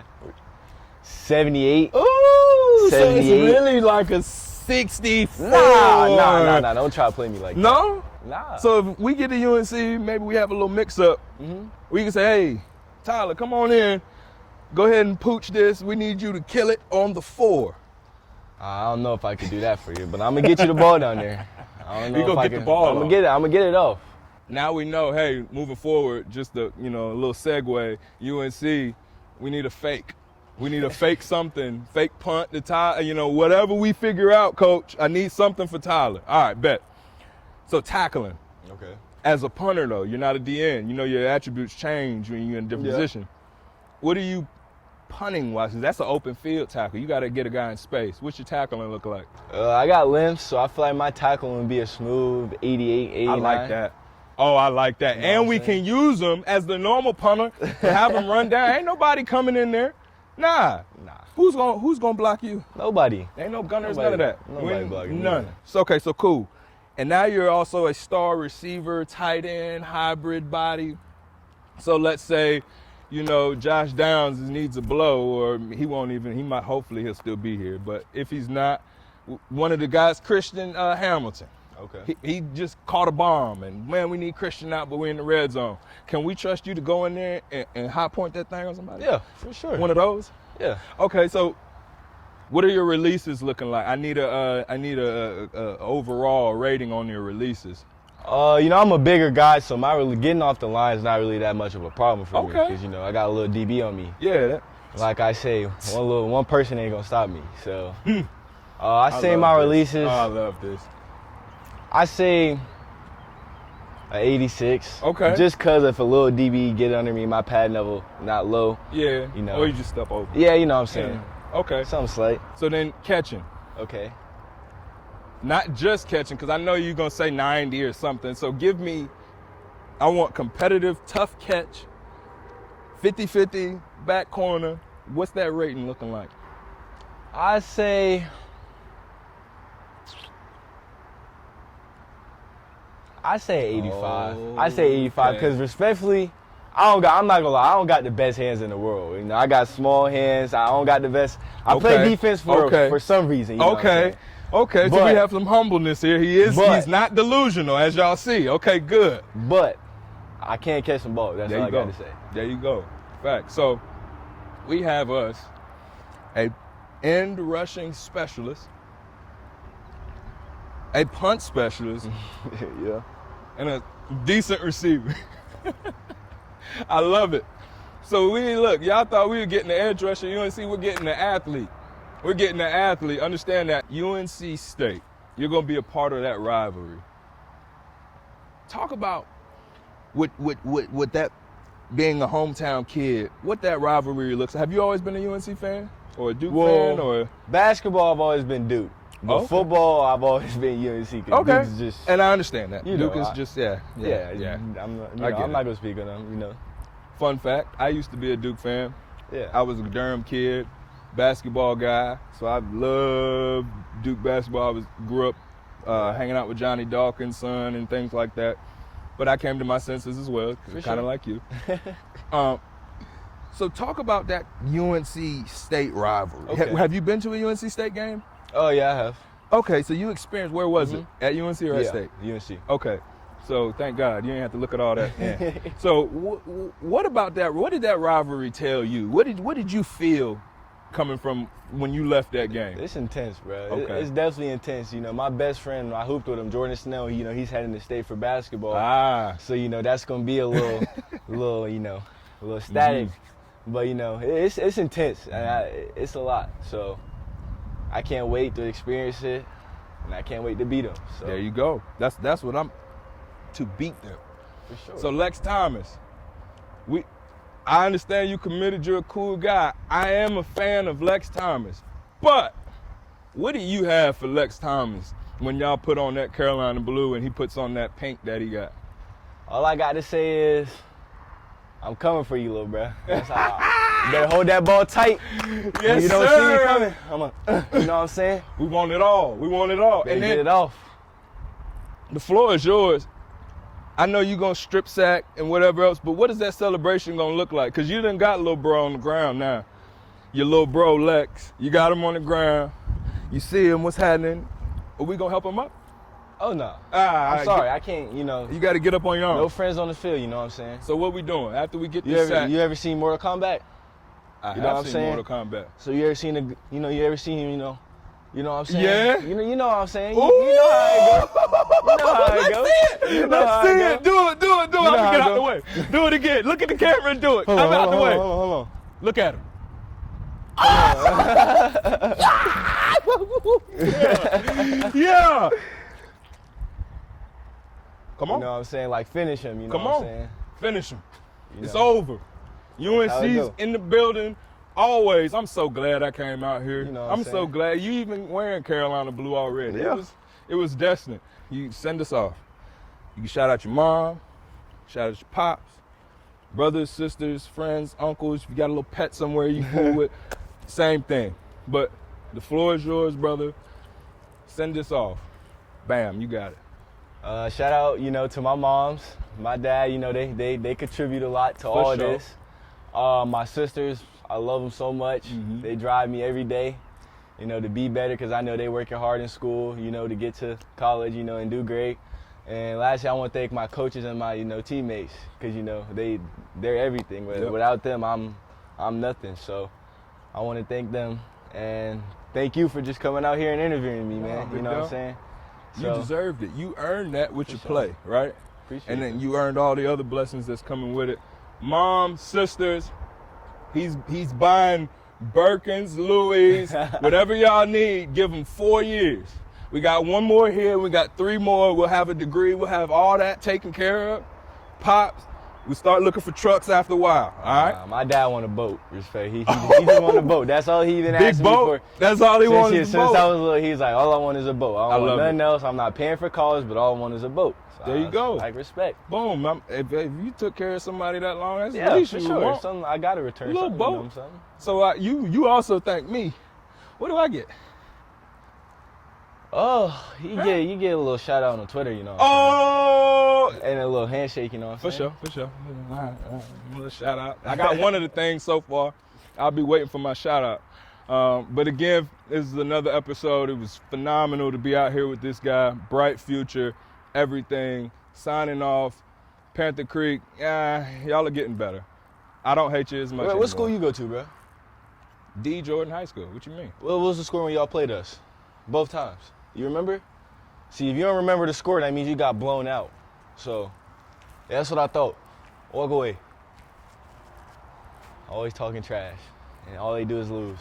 S3: 78.
S1: Ooh,
S3: 78.
S1: so it's really like a 64.
S3: Nah, don't try to play me like that.
S1: No?
S3: Nah.
S1: So if we get to UNC, maybe we have a little mix-up. We can say, hey, Tyler, come on in. Go ahead and pooch this. We need you to kill it on the 4.
S3: I don't know if I could do that for you, but I'm going to get you the ball down there. I don't know
S1: You
S3: if
S1: gonna
S3: I
S1: get the
S3: can-
S1: ball
S3: I'm
S1: off.
S3: going to get it off.
S1: Now we know, hey, moving forward, just a little segue, UNC, we need a fake. We need a fake something, fake punt to Tyler, whatever we figure out, coach, I need something for Tyler. All right, bet. So tackling.
S3: Okay.
S1: As a punter, though, you're not a DN. Your attributes change when you're in a different position. What are you punting-wise? That's an open field tackle. You got to get a guy in space. What's your tackling look like?
S3: I got limbs, so I feel like my tackling would be a smooth 88, 89.
S1: I like that. Oh, I like that. And we can use them as the normal punter to have them run down. Ain't nobody coming in there. Nah. Who's gonna block you?
S3: Nobody.
S1: Ain't no gunners,
S3: Nobody-
S1: none of that.
S3: nobody blocking me.
S1: None. So, okay, so cool. And now you're also a star receiver, tight end, hybrid body. So let's say, Josh Downs needs a blow, or hopefully he'll still be here. But if he's not, one of the guys, Christian Hamilton.
S3: Okay.
S1: He just caught a bomb, and man, we need Christian out, but we're in the red zone. Can we trust you to go in there and high point that thing on somebody?
S3: Yeah, for sure.
S1: One of those?
S3: Yeah.
S1: Okay, so what are your releases looking like? I need a overall rating on your releases.
S3: I'm a bigger guy, so getting off the line is not really that much of a problem for me.
S1: Okay.
S3: Because, I got a little DB on me.
S1: Yeah.
S3: Like I say, one person ain't gonna stop me. So, I say
S1: love
S3: my
S1: this.
S3: releases.
S1: Oh, I love this.
S3: I say a 86.
S1: Okay.
S3: Just cause if a little DB get under me, my pad level not low.
S1: Yeah.
S3: You know.
S1: Or you just step over.
S3: Yeah, you know what I'm saying.
S1: Yeah. Okay.
S3: Something slight.
S1: So then catching.
S3: Okay.
S1: Not just catching, because I know you're going to say 90 or something. So I want competitive, tough catch, 50-50, back corner. What's that rating looking like?
S3: I say 85. I say 85 because respectfully, I'm not gonna lie, I don't got the best hands in the world. I got small hands. I don't got the best. I play defense for some reason.
S1: Okay, so we have some humbleness here. He's not delusional, as y'all see. Okay, good.
S3: But I can't catch some balls. That's all I got to say.
S1: There you go. Fact. So we have us a end rushing specialist, a punt specialist,
S3: Yeah.
S1: and a decent receiver. I love it. So y'all thought we were getting the edge rusher. UNC, we're getting the athlete. We're getting the athlete. Understand that UNC State, you're going to be a part of that rivalry. Talk about with that being a hometown kid, what that rivalry looks like. Have you always been a UNC fan or a Duke fan? Or
S3: basketball, I've always been Duke. But football, I've always been UNC.
S1: Okay.
S3: Duke is just,
S1: and I understand that. Duke is just,
S3: yeah.
S1: I
S3: I'm not
S1: get it.
S3: going to speak on them,
S1: Fun fact, I used to be a Duke fan.
S3: Yeah.
S1: I was a Durham kid, basketball guy, so I loved Duke basketball. I grew up hanging out with Johnny Dawkins' son and things like that. But I came to my senses as well, kind of like you. So talk about that UNC State rivalry.
S3: Okay.
S1: Have you been to a UNC State game?
S3: Oh, yeah, I have.
S1: Okay, so you experienced, where was it? At UNC or at State?
S3: UNC.
S1: Okay, so thank God, you didn't have to look at all that. Yeah. So what about that, what did that rivalry tell you? What did you feel coming from when you left that game?
S3: It's intense, bro.
S1: Okay.
S3: It's definitely intense. You know, my best friend, I hooped with him, Jordan Snell, you know, he's heading to State for basketball. So, you know, that's going to be a little, a little static. But, you know, it's intense. It's a lot. So I can't wait to experience it, and I can't wait to beat them. So.
S1: There you go. That's what I'm, to beat them.
S3: For sure.
S1: So Lex Thomas, I understand you committed, you're a cool guy. I am a fan of Lex Thomas. But what do you have for Lex Thomas when y'all put on that Carolina blue and he puts on that pink that he got?
S3: All I got to say is, I'm coming for you, little bro. That's how you better hold that ball tight.
S1: Yes,
S3: you don't
S1: sir.
S3: see me coming. You know what I'm saying?
S1: We want it all. We want it all.
S3: Better
S1: And
S3: get
S1: then
S3: it off.
S1: the floor is yours. I know you're going to strip sack and whatever else, but what is that celebration going to look like? Because you done got little bro on the ground now. Your little bro, Lex. You got him on the ground. You see him. What's happening? Are we going to help him up?
S3: Oh, no.
S1: I'm
S3: sorry. I can't, you know.
S1: You got to get up on your own.
S3: No friends on the field, you know what I'm saying?
S1: So what we doing after we get this sack?
S3: You ever seen Mortal Kombat?
S1: I
S3: you know what I'm
S1: have seen
S3: saying?
S1: Mortal Kombat.
S3: So you ever seen you know what I'm saying?
S1: Yeah.
S3: You know what I'm saying?
S1: Ooh.
S3: You know how it goes. You know how it goes. You know
S1: Let's
S3: how
S1: see
S3: it
S1: it.
S3: goes.
S1: Do it.
S3: know
S1: I'm
S3: how
S1: gonna get
S3: it
S1: out the
S3: go.
S1: way. Do it again. Look at the camera and do it.
S3: Hold
S1: I'm
S3: on,
S1: out the way.
S3: Hold on.
S1: Look at him. Yeah. Come on.
S3: You know what I'm saying? Like, finish him, you know
S1: Come
S3: what
S1: on.
S3: I'm saying?
S1: Finish him.
S3: You
S1: It's
S3: know.
S1: over.
S3: how it
S1: UNC's
S3: go.
S1: in the building. Always. I'm so glad I came out here.
S3: You know what
S1: I'm
S3: I'm
S1: so
S3: saying?
S1: glad you even wearing Carolina blue already.
S3: Yeah.
S1: It was destined. You send us off. You can shout out your mom, shout out your pops, brothers, sisters, friends, uncles. If you got a little pet somewhere you fool with, same thing. But the floor is yours, brother. Send this off. Bam, you got it.
S3: Shout out, you know, to my moms, my dad. You know, they contribute a lot to all of
S1: sure.
S3: this. My sisters, I love them so much. They drive me every day, you know, to be better, because I know they working hard in school, you know, to get to college, you know, and do great. And lastly, I want to thank my coaches and my, you know, teammates, because, you know, they're everything.
S1: Yep.
S3: Without them, I'm nothing. So I want to thank them, and thank you for just coming out here and interviewing me, man.
S1: big
S3: You know what I'm
S1: dog.
S3: saying?
S1: You
S3: So,
S1: deserved it. You earned that with your
S3: sure.
S1: play, right?
S3: appreciate
S1: And
S3: it.
S1: then you earned all the other blessings that's coming with it. Mom, sisters, he's buying Birkins, Louis, whatever y'all need. Give him 4 years. We got one more here. We got 3 more. We'll have a degree. We'll have all that taken care of. Pops, we start looking for trucks after a while. All right.
S3: My dad want a boat. Respect. He just want a boat. That's all he even
S1: Big
S3: asked me
S1: boat.
S3: for.
S1: That's all he wanted.
S3: Since I was little, he's like, all I want is a boat. I
S1: I
S3: don't
S1: love
S3: want nothing
S1: it.
S3: else. I'm not paying for college, but all I want is a boat. So
S1: There you go.
S3: Like, respect.
S1: Boom. If you took care of somebody that long, that's
S3: Yeah,
S1: at least
S3: for
S1: you
S3: sure.
S1: want.
S3: Something I gotta return.
S1: Little
S3: something,
S1: boat.
S3: You know what I'm saying?
S1: So you also thank me. What do I get?
S3: Oh, you get a little shout out on Twitter, you know.
S1: Oh,
S3: And a little handshake, you know what I'm
S1: for
S3: saying?
S1: sure. All right. A little shout out. I got one of the things so far. I'll be waiting for my shout out. But again, this is another episode. It was phenomenal to be out here with this guy. Bright future, everything. Signing off. Panther Creek, y'all are getting better. I don't hate you as much.
S3: What school you go to, bro?
S1: D. Jordan High School. What you mean?
S3: What was the score when y'all played us? Both times. You remember? See, if you don't remember the score, that means you got blown out. So, that's what I thought. Walk away. Always talking trash. And all they do is lose.